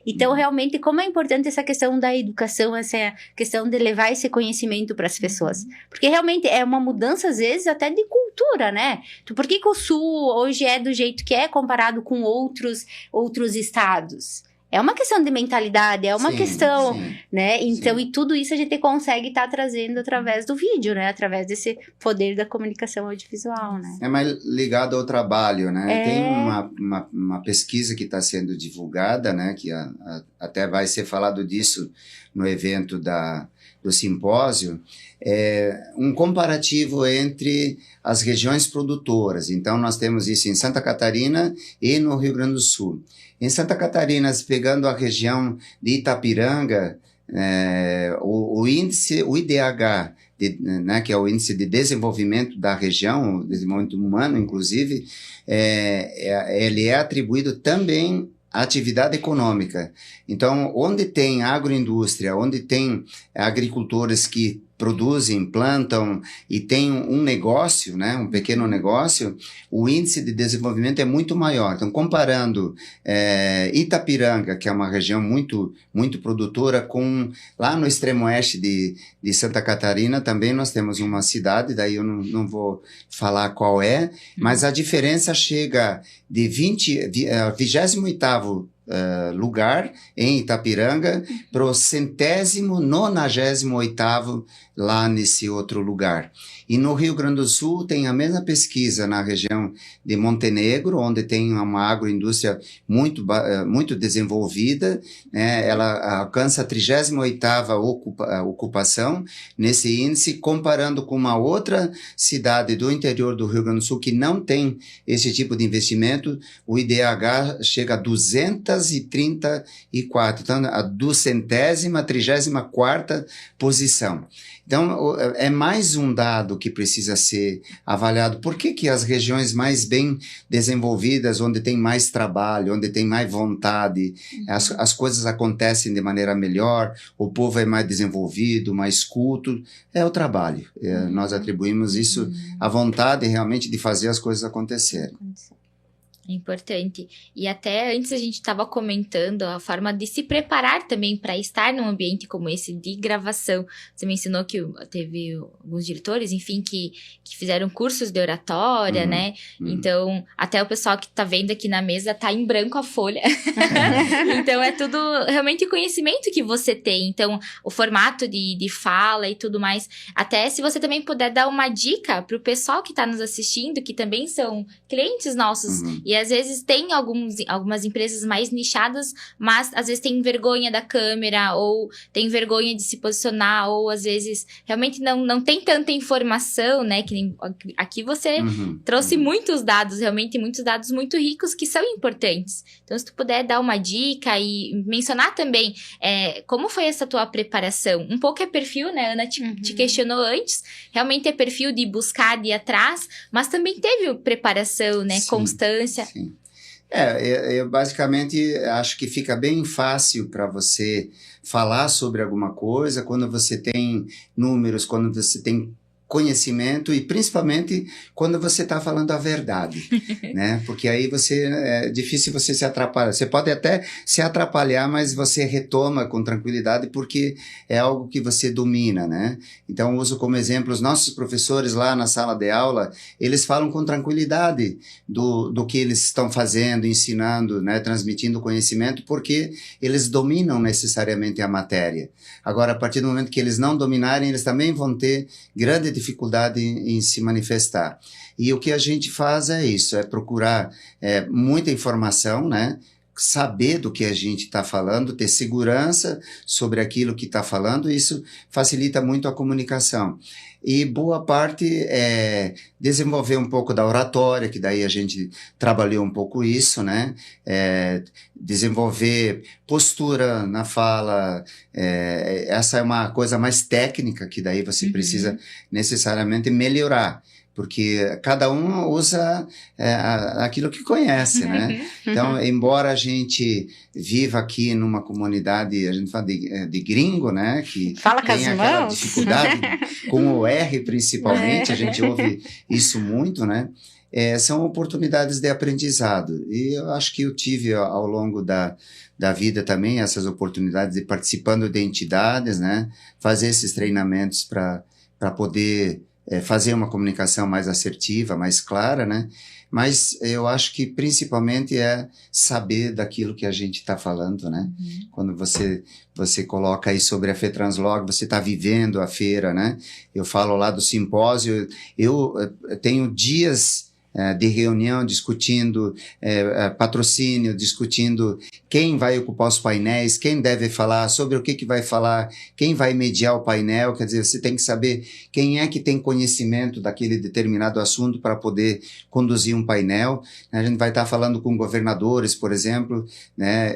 Então, realmente, como é importante essa questão da educação, essa questão de levar esse conhecimento para as pessoas. Porque realmente é uma mudança, às vezes, até de cultura, né? Por que o Sul hoje é do jeito que é comparado com outros estados? É uma questão de mentalidade, é uma questão, né? Então, e tudo isso a gente consegue estar trazendo através do vídeo, né? Através desse poder da comunicação audiovisual, né? É mais ligado ao trabalho, né? Tem uma pesquisa que está sendo divulgada, né? Que até vai ser falado disso no evento do simpósio, um comparativo entre as regiões produtoras. Então, nós temos isso em Santa Catarina e no Rio Grande do Sul. Em Santa Catarina, pegando a região de Itapiranga, o IDH, né, que é o Índice de Desenvolvimento da Região, desenvolvimento humano, inclusive, ele é atribuído também à atividade econômica. Então, onde tem agroindústria, onde tem agricultores que produzem, plantam e têm um negócio, né, um pequeno negócio, o índice de desenvolvimento é muito maior. Então, comparando Itapiranga, que é uma região muito, muito produtora, com lá no extremo oeste de Santa Catarina, também nós temos uma cidade, daí eu não vou falar qual é, mas a diferença chega de 28º lugar em Itapiranga para o 198º lá nesse outro lugar. E no Rio Grande do Sul tem a mesma pesquisa na região de Montenegro, onde tem uma agroindústria muito desenvolvida, né? Ela alcança a 38ª ocupação nesse índice, comparando com uma outra cidade do interior do Rio Grande do Sul que não tem esse tipo de investimento, o IDH chega a 234, então a 234ª posição. Então, é mais um dado que precisa ser avaliado. Por que as regiões mais bem desenvolvidas, onde tem mais trabalho, onde tem mais vontade, as coisas acontecem de maneira melhor, o povo é mais desenvolvido, mais culto? É o trabalho. Nós atribuímos isso à vontade realmente de fazer as coisas acontecerem. É importante. E até antes a gente estava comentando a forma de se preparar também para estar num ambiente como esse de gravação. Você mencionou que teve alguns diretores, enfim, que fizeram cursos de oratória, né? Então, até o pessoal que está vendo aqui na mesa tá em branco a folha. Então, é tudo realmente conhecimento que você tem. Então, o formato de fala e tudo mais. Até se você também puder dar uma dica para o pessoal que está nos assistindo, que também são clientes nossos. E às vezes tem algumas empresas mais nichadas, mas às vezes tem vergonha da câmera, ou tem vergonha de se posicionar, ou às vezes realmente não tem tanta informação, né? Que nem aqui você trouxe muitos dados, realmente muitos dados muito ricos que são importantes. Então, se tu puder dar uma dica e mencionar também como foi essa tua preparação. Um pouco é perfil, né? A Ana te questionou antes. Realmente é perfil de buscar, de ir atrás, mas também teve preparação, né? Sim, constância. Sim. Eu basicamente acho que fica bem fácil para você falar sobre alguma coisa quando você tem números, quando você tem conhecimento e principalmente quando você está falando a verdade, né? Porque aí é difícil você se atrapalhar. Você pode até se atrapalhar, mas você retoma com tranquilidade porque é algo que você domina, né? Então, uso como exemplo os nossos professores lá na sala de aula, eles falam com tranquilidade do que eles estão fazendo, ensinando, né? Transmitindo conhecimento, porque eles dominam necessariamente a matéria. Agora, a partir do momento que eles não dominarem, eles também vão ter grande dificuldade em se manifestar. E o que a gente faz é isso, é procurar muita informação, né? Saber do que a gente está falando, ter segurança sobre aquilo que está falando, isso facilita muito a comunicação. E boa parte é desenvolver um pouco da oratória, que daí a gente trabalhou um pouco isso, né? Desenvolver postura na fala, essa é uma coisa mais técnica que daí você precisa necessariamente melhorar. Porque cada um usa aquilo que conhece, né? Então, embora a gente viva aqui numa comunidade, a gente fala de gringo, né? Que fala tem aquela dificuldade, com o R principalmente, a gente ouve isso muito, né? São oportunidades de aprendizado. E eu acho que eu tive ao longo da vida também essas oportunidades de participando de entidades, né? Fazer esses treinamentos para poder fazer uma comunicação mais assertiva, mais clara, né? Mas eu acho que principalmente é saber daquilo que a gente está falando, né? Quando você coloca aí sobre a FETranslog, você está vivendo a feira, né? Eu falo lá do simpósio, eu tenho dias de reunião discutindo patrocínio, discutindo quem vai ocupar os painéis, quem deve falar, sobre o que vai falar, quem vai mediar o painel, quer dizer, você tem que saber quem é que tem conhecimento daquele determinado assunto para poder conduzir um painel. A gente vai estar falando com governadores, por exemplo, né?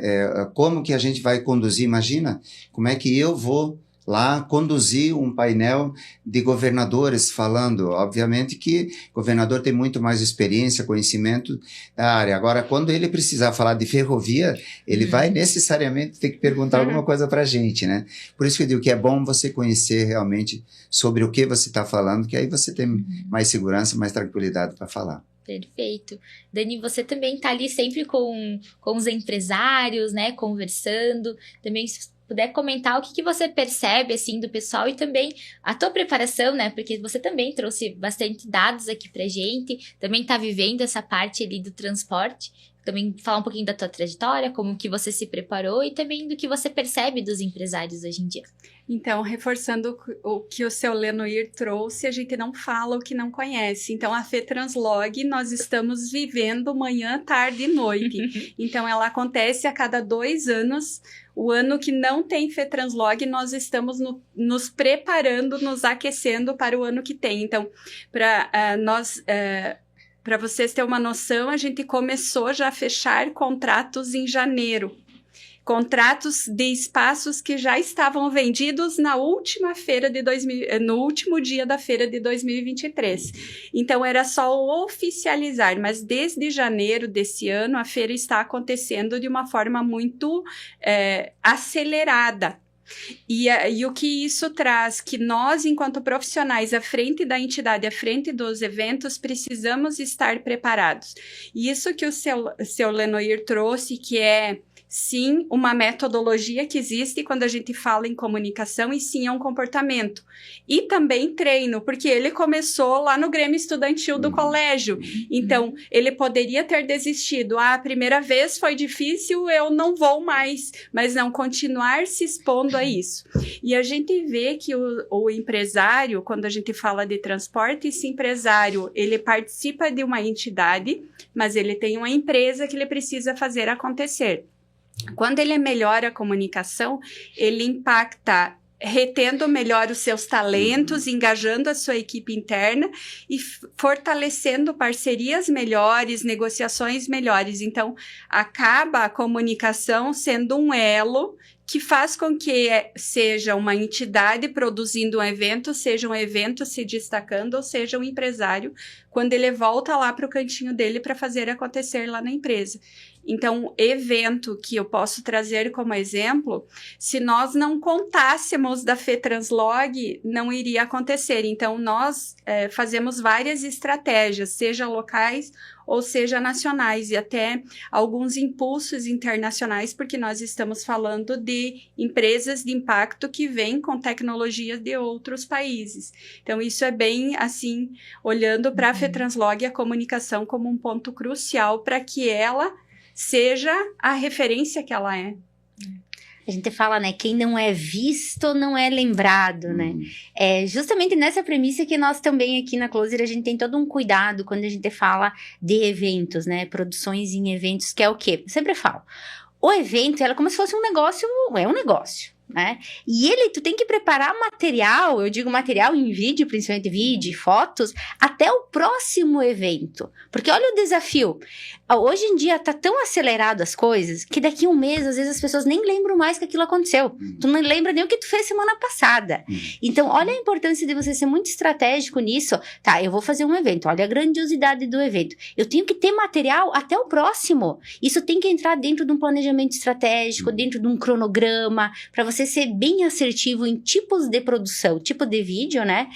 Como que a gente vai conduzir, imagina, como é que eu vou lá conduzir um painel de governadores falando, obviamente que o governador tem muito mais experiência, conhecimento da área. Agora, quando ele precisar falar de ferrovia, ele vai necessariamente ter que perguntar alguma coisa para a gente, né? Por isso que eu digo que é bom você conhecer realmente sobre o que você está falando, que aí você tem mais segurança, mais tranquilidade para falar. Perfeito. Dani, você também está ali sempre com os empresários, né, conversando, também se puder comentar o que você percebe, assim, do pessoal e também a tua preparação, né, porque você também trouxe bastante dados aqui pra gente, também está vivendo essa parte ali do transporte, também falar um pouquinho da tua trajetória, como que você se preparou e também do que você percebe dos empresários hoje em dia. Então, reforçando o que o seu Lenoir trouxe, a gente não fala o que não conhece. Então, a FETranslog, nós estamos vivendo manhã, tarde e noite. Então, ela acontece a cada 2 anos. O ano que não tem FETranslog, nós estamos nos preparando, nos aquecendo para o ano que tem. Então, para vocês terem uma noção, a gente começou já a fechar contratos em janeiro. Contratos de espaços que já estavam vendidos na última feira no último dia da feira de 2023. Então, era só oficializar, mas desde janeiro desse ano, a feira está acontecendo de uma forma muito acelerada. E o que isso traz? Que nós, enquanto profissionais, à frente da entidade, à frente dos eventos, precisamos estar preparados. E isso que o seu Lenoir trouxe, que é, sim, uma metodologia que existe quando a gente fala em comunicação, e sim, é um comportamento. E também treino, porque ele começou lá no Grêmio Estudantil do colégio. Então, ele poderia ter desistido. A primeira vez foi difícil, eu não vou mais. Mas não, continuar se expondo a isso. E a gente vê que o empresário, quando a gente fala de transporte, esse empresário, ele participa de uma entidade, mas ele tem uma empresa que ele precisa fazer acontecer. Quando ele melhora a comunicação, ele impacta retendo melhor os seus talentos, engajando a sua equipe interna e fortalecendo parcerias melhores, negociações melhores. Então, acaba a comunicação sendo um elo que faz com que seja uma entidade produzindo um evento se destacando, ou seja, um empresário, quando ele volta lá para o cantinho dele para fazer acontecer lá na empresa. Então, evento que eu posso trazer como exemplo, se nós não contássemos da FETranslog, não iria acontecer. Então, nós fazemos várias estratégias, seja locais ou seja nacionais, e até alguns impulsos internacionais, porque nós estamos falando de empresas de impacto que vêm com tecnologias de outros países. Então, isso é bem, assim, olhando para a FETranslog, a comunicação como um ponto crucial para que ela seja a referência que ela é. A gente fala, né, quem não é visto não é lembrado, né? É justamente nessa premissa que nós também aqui na Closer, a gente tem todo um cuidado quando a gente fala de eventos, né? Produções em eventos, que é o quê? Eu sempre falo, o evento é como se fosse um negócio, é um negócio, né? E tu tem que preparar material, eu digo material em vídeo, principalmente vídeo, fotos, até o próximo evento. Porque olha o desafio. Hoje em dia tá tão acelerado as coisas que daqui a um mês, às vezes, as pessoas nem lembram mais que aquilo aconteceu. Tu não lembra nem o que tu fez semana passada. Então, olha a importância de você ser muito estratégico nisso. Tá, eu vou fazer um evento, olha a grandiosidade do evento. Eu tenho que ter material até o próximo. Isso tem que entrar dentro de um planejamento estratégico, dentro de um cronograma, para você ser bem assertivo em tipos de produção, tipo de vídeo, né?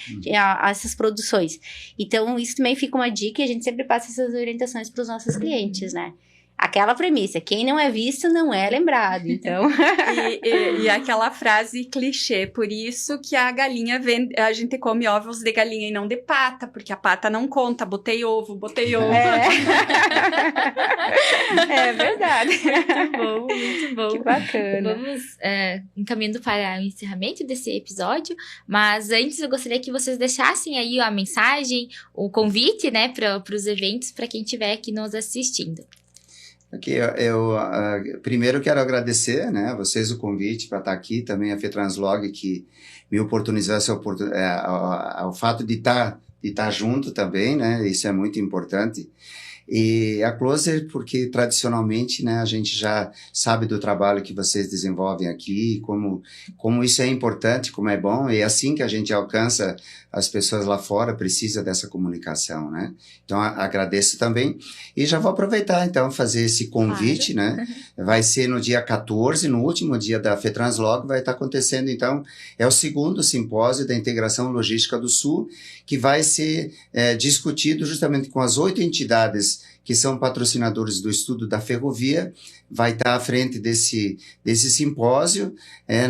Essas produções. Então, isso também fica uma dica e a gente sempre passa essas orientações para os nossos clientes, né? Aquela premissa, quem não é visto não é lembrado, então... e aquela frase clichê, por isso que a a gente come ovos de galinha e não de pata, porque a pata não conta, botei ovo. É verdade. Muito bom, muito bom. Que bacana. Vamos encaminhando para o encerramento desse episódio, mas antes eu gostaria que vocês deixassem aí a mensagem, o convite, né, para os eventos, para quem estiver aqui nos assistindo. Aqui, eu primeiro quero agradecer, né, a vocês o convite para estar aqui, também a FETranslog que me oportunizou o fato de estar junto também, né, isso é muito importante. E a Closer, porque tradicionalmente, né, a gente já sabe do trabalho que vocês desenvolvem aqui, como isso é importante, como é bom, e é assim que a gente alcança as pessoas lá fora, precisa dessa comunicação, né? Então, agradeço também. E já vou aproveitar, então, fazer esse convite, né? Vai ser no dia 14, no último dia da FETranslog, vai estar acontecendo, então, é o segundo simpósio da Integração Logística do Sul, que vai ser discutido justamente com as 8 entidades que são patrocinadores do estudo da ferrovia, vai estar à frente desse simpósio.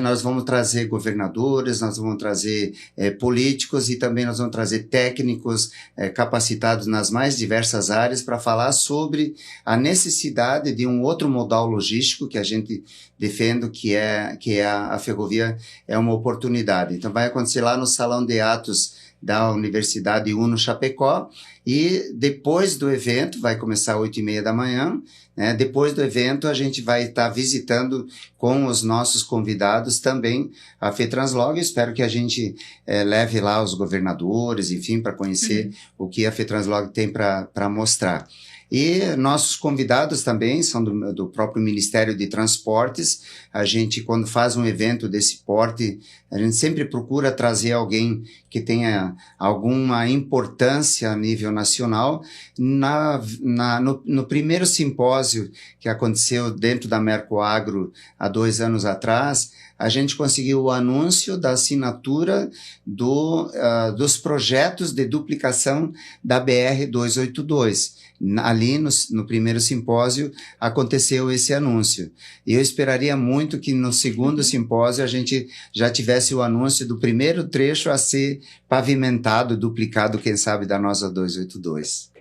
Nós vamos trazer governadores, nós vamos trazer políticos e também nós vamos trazer técnicos capacitados nas mais diversas áreas para falar sobre a necessidade de um outro modal logístico que a gente defende, que é a ferrovia, é uma oportunidade. Então vai acontecer lá no Salão de Atos da Universidade UNO Chapecó, e depois do evento, vai começar às 8h30 da manhã, né? Depois do evento a gente vai estar visitando com os nossos convidados também a FETranslog. Espero que a gente leve lá os governadores, enfim, para conhecer o que a FETranslog tem para mostrar. E nossos convidados também são do próprio Ministério de Transportes. A gente, quando faz um evento desse porte, a gente sempre procura trazer alguém que tenha alguma importância a nível nacional. No primeiro simpósio que aconteceu dentro da Mercoagro há 2 anos atrás, a gente conseguiu o anúncio da assinatura dos projetos de duplicação da BR-282. Ali no primeiro simpósio aconteceu esse anúncio. E eu esperaria muito que no segundo simpósio a gente já tivesse o anúncio do primeiro trecho a ser pavimentado, duplicado, quem sabe, da nossa 282.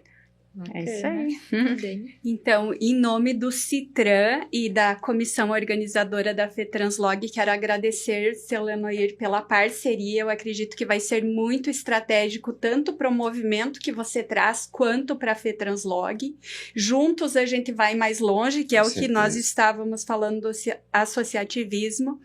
É isso aí. Então, em nome do CITRAN e da comissão organizadora da FETranslog, quero agradecer, seu Lenoir, pela parceria. Eu acredito que vai ser muito estratégico, tanto para o movimento que você traz, quanto para a FETranslog. Juntos a gente vai mais longe, que é o que nós estávamos falando do associativismo.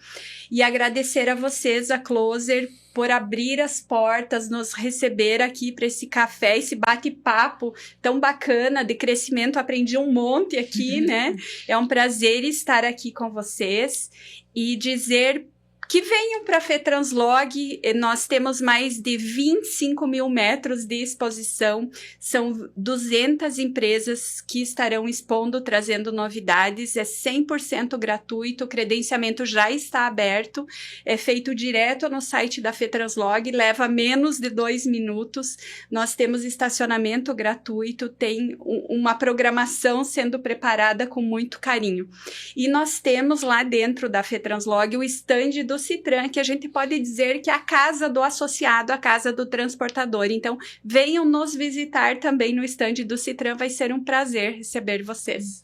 E agradecer a vocês, a Closer, por abrir as portas, nos receber aqui para esse café, esse bate-papo tão bacana de crescimento. Aprendi um monte aqui, né? É um prazer estar aqui com vocês e dizer que venham para a FETranslog. Nós temos mais de 25 mil metros de exposição, são 200 empresas que estarão expondo, trazendo novidades, é 100% gratuito, o credenciamento já está aberto, é feito direto no site da FETranslog, leva menos de 2 minutos, nós temos estacionamento gratuito, tem uma programação sendo preparada com muito carinho. E nós temos lá dentro da FETranslog o stand do CITRAN, que a gente pode dizer que é a casa do associado, a casa do transportador. Então, venham nos visitar também no stand do CITRAN, vai ser um prazer receber vocês.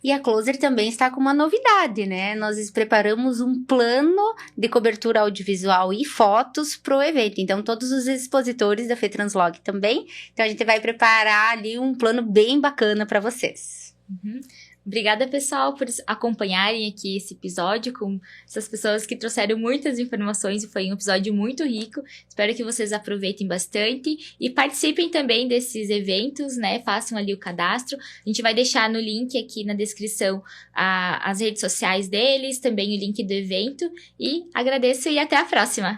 E a Closer também está com uma novidade, né? Nós preparamos um plano de cobertura audiovisual e fotos para o evento. Então, todos os expositores da FETranslog também. Então, a gente vai preparar ali um plano bem bacana para vocês. Obrigada, pessoal, por acompanharem aqui esse episódio com essas pessoas que trouxeram muitas informações e foi um episódio muito rico. Espero que vocês aproveitem bastante e participem também desses eventos, né? Façam ali o cadastro. A gente vai deixar no link aqui na descrição as redes sociais deles, também o link do evento. E agradeço e até a próxima!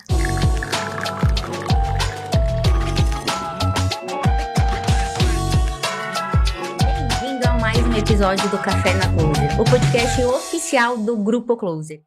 Episódio do Café na Closer, o podcast oficial do Grupo Closer.